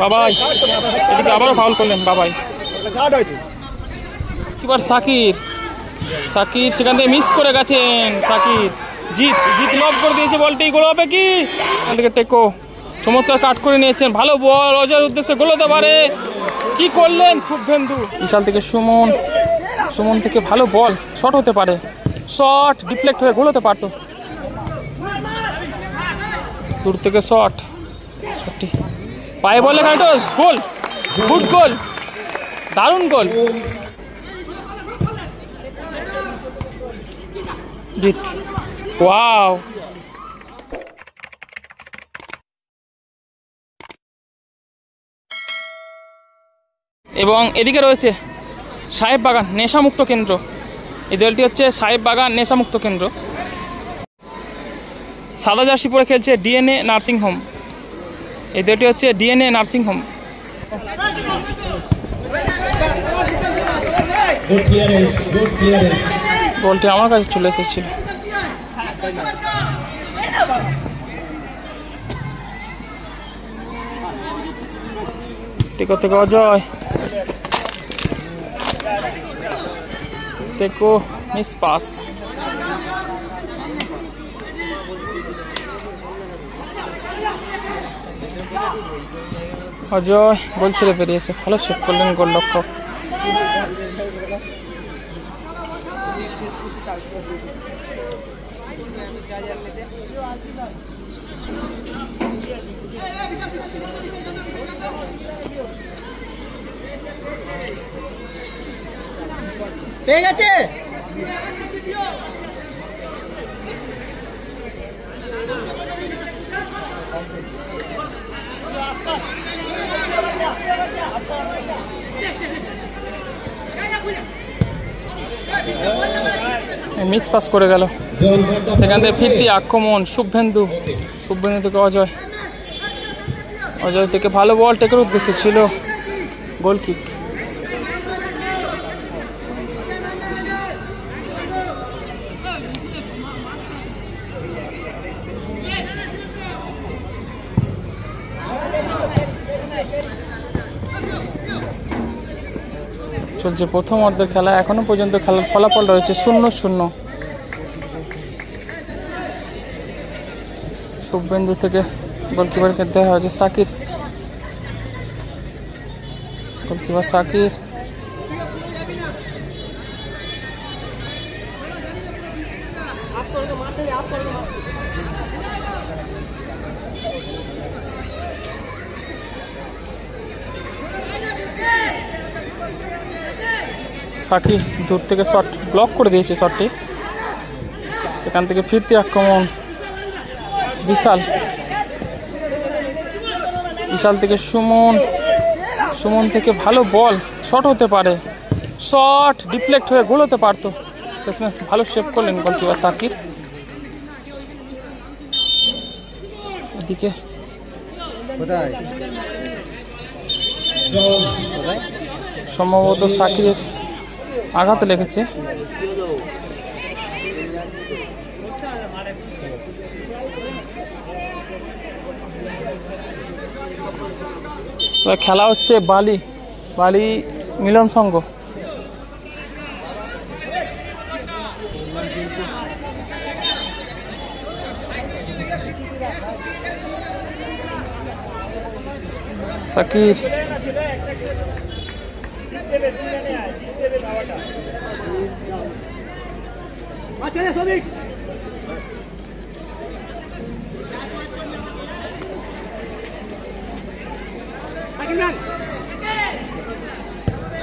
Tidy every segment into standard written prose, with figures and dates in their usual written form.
বাবাই এদিকে আবারও ফাউল করলেন বাবাই। এবার সাকির সেখান থেকে মিস করে গেছেন। সাকির জিত লব করে দিয়েছে বলটি। গোল হবে কি? এখান থেকে টেকো চমৎকার কাট করে নিয়েছেন। ভালো বল, অজয়ের উদ্দেশ্যে গোল হতে পারে। কি করলেন শুভেন্দু? বিশাল থেকে সুমন থেকে ভালো বল, শট হতে পারে, শট ডিফ্লেক্ট হয়ে গোল হতে পারতো। দূর থেকে শটটি পায়ে বলে গোল, গুড গোল, দারুণ গোল। জিত, ওয়াও। এবং এদিকে রয়েছে সাহেববাগান নেশামুক্ত কেন্দ্র। এই দলটি হচ্ছে সাহেববাগান নেশামুক্ত কেন্দ্র। সাদা জার্সি পরে খেলছে ডিএনএ নার্সিং হোম। এই দলটি হচ্ছে ডিএনএ নার্সিং হোম। বলটি আমার কাছে চলে এসেছিল। টেকো থেকে অজয়, টেকো মিস পাস। অজয় গোল ছেড়ে বেরিয়েছে, ভালো সেভ করলেন গোলরক্ষক। পেয়ে গেছে। মিস পাস করে গেল। সেখান থেকে ফিরতি আক্রমণ শুভেন্দু থেকে অজয় থেকে ভালো বল, টেকের উদ্দেশ্যে ছিল, গোল কিক। চলছে প্রথম অর্ধের খেলা। এখনো পর্যন্ত খেলার ফলাফল রয়েছে 0-0। শুভেন্দু থেকে গোলকিপারকে দেওয়া হয়েছে সাকির। গোলকিপার সাকির, সাকির দূর থেকে শট ব্লক করে দিয়েছে শটটি। সেখান থেকে ফিরতি আক্রমণ বিশাল থেকে সুমন থেকে ভালো বল, শট হতে পারে, শট ডিফ্লেক্ট হয়ে গোল হতে পারতো। শেষমেশ ভালো সেভ করলেন গোলকিপার সাকির। এদিকে সম্ভবত সাকিরের আঘাত লেগেছে। খেলা হচ্ছে বালি মিলন সংঘ। সাকির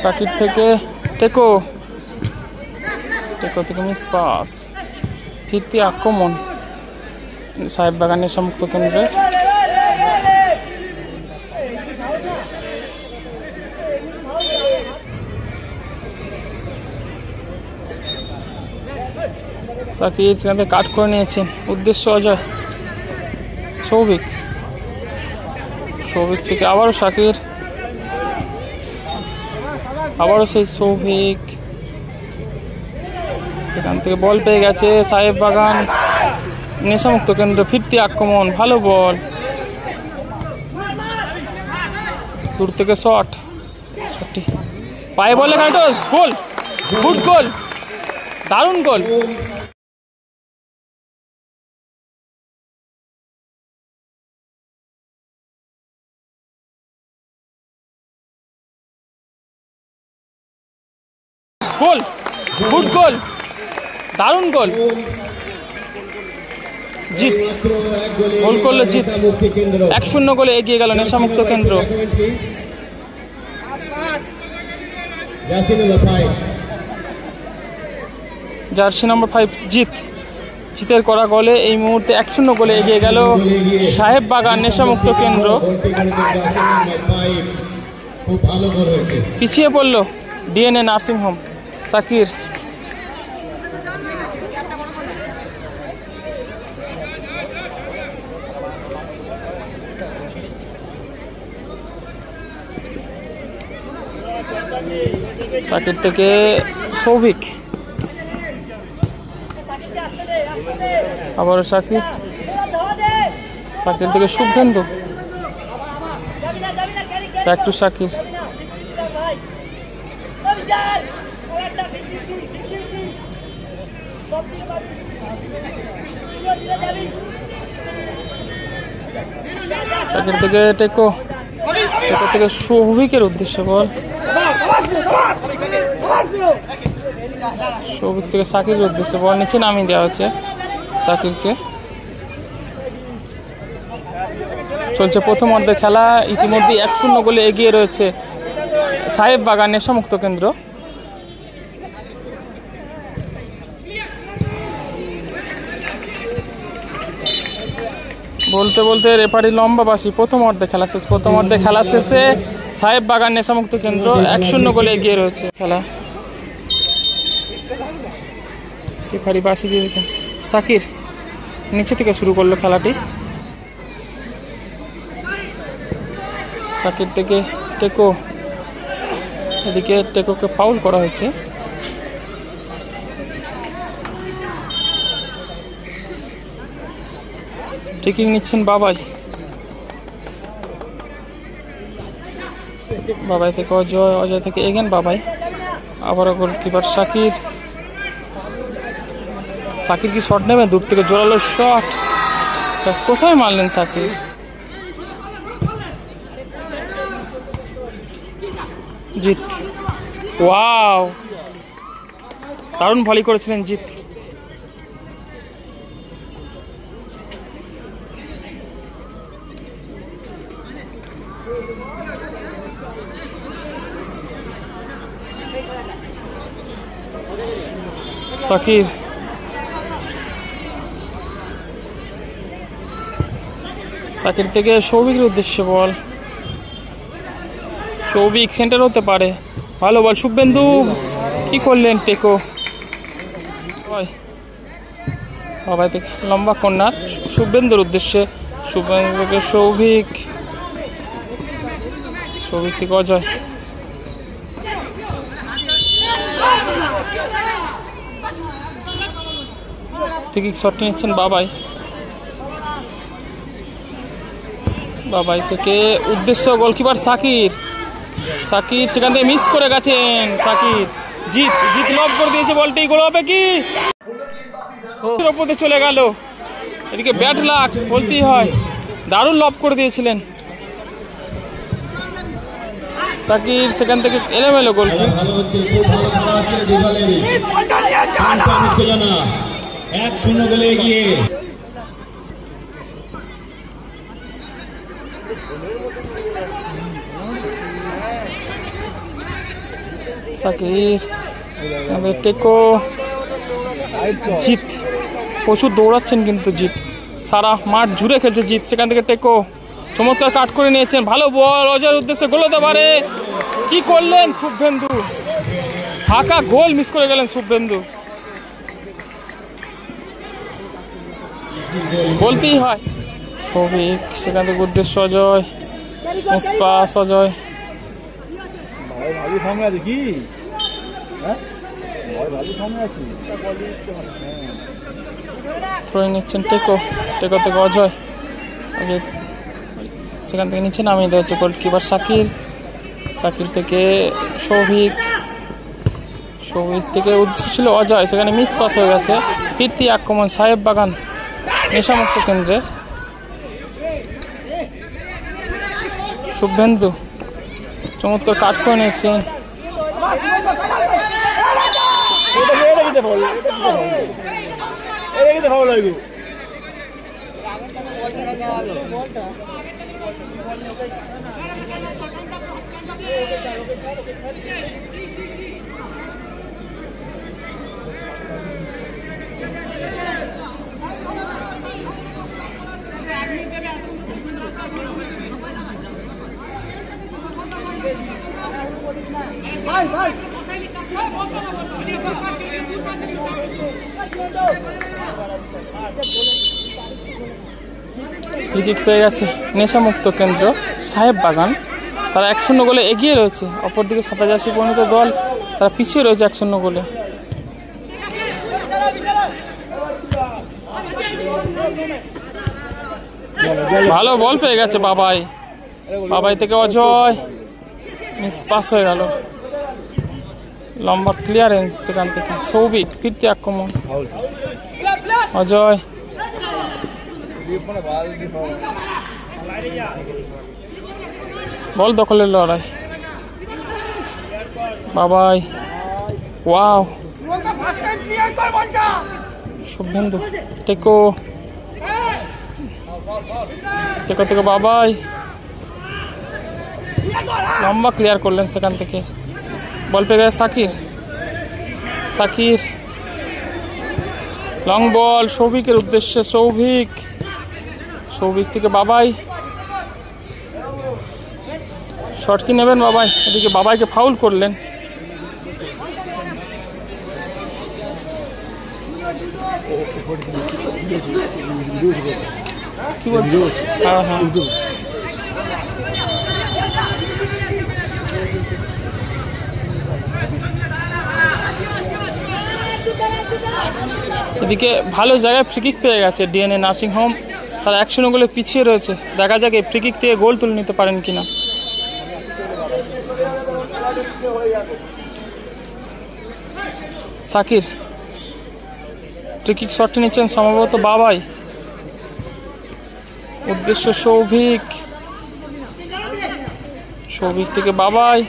সাকির থেকে টেকো থেকে মিস পাস, ফিরতি আক্রমণ সাহেববাগান নেশামুক্ত কেন্দ্রে। সাকির সেখান থেকে কাট করে নিয়েছেন, উদ্দেশ্য অজয়। সৌভিক থেকে আবারও সাকির, আবারও সেই সৌভিক। সেখান থেকে বল পেয়ে গেছে সাহেববাগান নেশামুক্ত কেন্দ্র, ফিরতি আক্রমণ, ভালো বল। দূর থেকে শট, শটটি পায়ে বলে খাটো, গোল, গুড গোল, দারুণ গোল। গোল, গুড গোল, দারুণ গোল। জিত গোল করলো, জিত 1-0 গোলে এগিয়ে গেল নেশামুক্ত কেন্দ্র। জার্সি নম্বর 5 জিত, জিতের করা গোলে এই মুহূর্তে 1-0 গোলে এগিয়ে গেল সাহেববাগান নেশামুক্ত কেন্দ্র। পিছিয়ে পড়ল DNA nursing home. Shakir Shakir থেকে সৌভিক, আবারও সাকির, সাকির থেকে শুভেন্দু, ব্যাক টু সাকির, সাকির থেকে টেকো, টেকো থেকে সৌভিকের উদ্দেশ্যে বল, সৌভিক থেকে সাকিরের উদ্দেশ্যে বল নিচে নামিয়ে দেওয়া হচ্ছে সাকিরকে। চলছে প্রথম অর্ধে খেলা, ইতিমধ্যে 1-0 গোলে এগিয়ে রয়েছে সাহেববাগান নেশামুক্ত কেন্দ্র। বলতে বলতে রেফারি লম্বা বাসি, প্রথম অর্ধে খেলা শেষ। প্রথম অর্ধে খেলা শেষে সাহেববাগান নেশামুক্ত কেন্দ্র 1-0 গোলে এগিয়ে রয়েছে খেলা। রেফারি বাসি দিয়ে দিয়েছেন। সাকির নিচে থেকে শুরু করলো খেলাটি, সাকির থেকে টেকো, এদিকে টেকোকে ফাউল করা হয়েছে। ট্রেকিং নিচ্ছেন বাবাই, বাবাই থেকে অজয়, অজয় থেকে এগেন বাবাই, আবারও গোলকিপার সাকির। সাকির কি শট নেবে? দূর থেকে জোরালো শট, কোথায় মারলেন সাকির? জিত, ওয়াও, দারুণ ভলি করেছিলেন জিত। সাকির সাকির থেকে সৌভিকের উদ্দেশ্যে বল, সৌভিক সেন্টার হতে পারে, ভালো বল, শুভেন্দু কি করলেন? টেকো বাবাই থেকে লম্বা কর্নার শুভেন্দুর উদ্দেশ্যে, শুভেন্দু থেকে সৌভিক, সৌভিক থেকে অজয়, ঠিক শটটি নিচ্ছেন বাবাই, বাবাই থেকে উদ্দেশ্য গোলকিপার সাকির, সাকির সেখান থেকে মিস করে গেছেন সাকির। জিত, জিত লব করে দিয়েছে বলটি, গোল হবে কি? ওপরে চলে গেল, এদিকে ব্যাট লাক বলতেই হয়, দারুণ লব করে দিয়েছিলেন সাকির, সেখান থেকে এলোমেলো গোল। সাকির টেকো, জিত প্রচুর দৌড়াচ্ছেন কিন্তু জিত, সারা মাঠ জুড়ে খেলছে জিত। সেখান থেকে টেকো চমৎকার কাট করে নিয়েছেন, ভালো বল, অজয়ের উদ্দেশ্যে, গোল হতে পারে, কি করলেন শুভেন্দু? ফাঁকা গোল মিস করে গেলেন শুভেন্দু, বলতেই হয়। সৌভিক সেখান থেকে উদ্দেশ্য অজয়, মুসপাস অজয়, থ্রোয়িং নিচ্ছেন টেকো, টেকো থেকে অজয়, সেখান থেকে নিচে নামিয়ে দেওয়া হচ্ছে গোলকিপার সাকির। সাকির থেকে সৌভিক, সৌভিক থেকে উদ্দেশ্য ছিল অজয়, সেখানে মিস পাস হয়ে গেছে। ফিরতি আক্রমণ সাহেব বাগান নেশামুক্ত কেন্দ্রের। শুভেন্দু চমৎকার কাট করে নিয়েছেন। উইকেট পেয়ে গেছে নেশামুক্ত কেন্দ্র সাহেব বাগান। তারা 1-0 গোলে এগিয়ে রয়েছে। অপরদিকে 87 পরিণত দল তারা পিছিয়ে রয়েছে 1-0 গোলে। ভালো বল পেয়ে গেছে বাবাই, বাবাই থেকে অজয়, মিস পাস হয়ে গেল। লম্বা ক্লিয়ারেন্স সেখান থেকে সৌভিক, ফিরতি আক্রমণ অজয়, বল দখলের লড়াই বাবাই, ওয়াও শুভেন্দু, টেকো টেকো থেকে বাবাই, লম্বা ক্লিয়ার করলেন সেখান থেকে। বল পেয়ে গেছে সাকির, সাকির লং বল সৌভিকের উদ্দেশ্যে, সৌভিক, সৌভিক থেকে বাবাই, শট কি নেবেন বাবাই, এদিকে বাবাইকে ফাউল করলেন। কি বলছো? হ্যাঁ হ্যাঁ, এদিকে ভালো জায়গায় ফ্রিকিক পেয়ে গেছে ডিএনএ নার্সিং হোম। তারা 1-0 গোলে পিছিয়ে রয়েছে। দেখা যাক এই ফ্রিকিক থেকে গোল তুলে নিতে পারেন কিনা। সাকির ফ্রিকিক শটটি নিচ্ছেন সম্ভবত বাবাই, উদ্দেশ্য সৌভিক, সৌভিক থেকে বাবাই,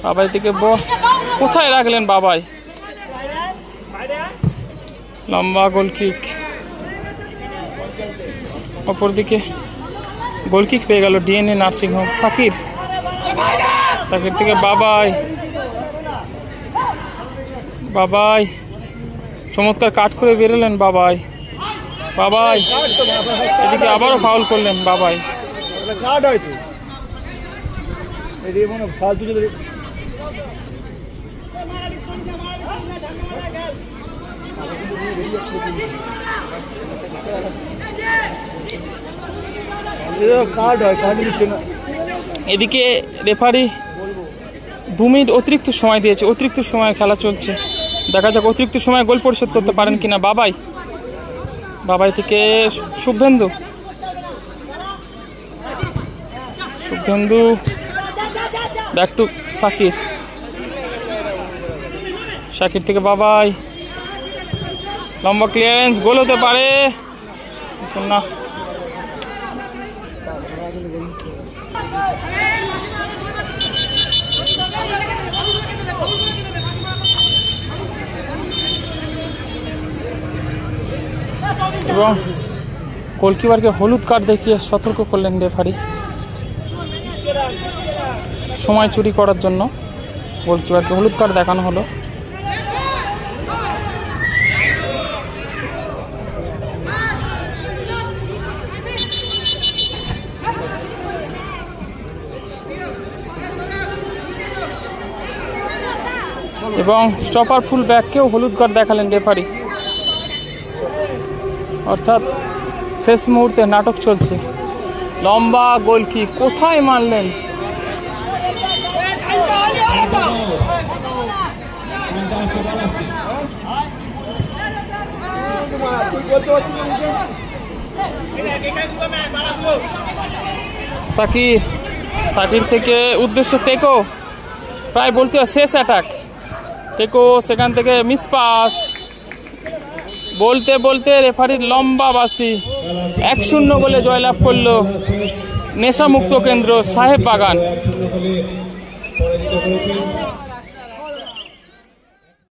বাবাই থেকে বল কোথায় রাখলেন বাবাই, লম্বা গোল কিক। অপরদিকে গোল কিক পেয়ে গেল DNA nursing home. Shakir, Shakir থেকে বাবাই, বাবাই চমৎকার কাট করে বেরোলেন বাবাই, বাবাই এদিকে আবারও ফাউল করলেন বাবাই। এদিকে রেফারি 2 মিনিট অতিরিক্ত সময় দিয়েছে। অতিরিক্ত সময় খেলা চলছে, দেখা যাক অতিরিক্ত সময় গোল পরিশোধ করতে পারেন কিনা বাবাই। বাবাই থেকে শুভেন্দু, শুভেন্দু ব্যাক টু সাকির, সাকির থেকে বাবাই, লম্বা ক্লিয়ারেন্স, গোল হতে পারে না। এবং গোলকিপারকে হলুদ কার্ড দেখিয়ে সতর্ক করলেন রেফারি সময় চুরি করার জন্য। গোলকিপারকে হলুদ কার্ড দেখানো হলো। এবং স্টপার ফুল ব্যাককেও হলুদ কার্ড দেখালেন রেফারি। অর্থাৎ শেষ মুহূর্তে নাটক চলছে। লম্বা গোল কি কোথায় মারলেন, সাকির সাকির থেকে উদ্দেশ্য টেকো, প্রায় বলতে হয় শেষ অ্যাটাক। টেকো সেখান থেকে মিস পাস, বলতে বলতে রেফারির লম্বা বাসি। 1-0 গোলে জয়লাভ করলো নেশামুক্ত কেন্দ্র সাহেব বাগান। পরাজিত করেছে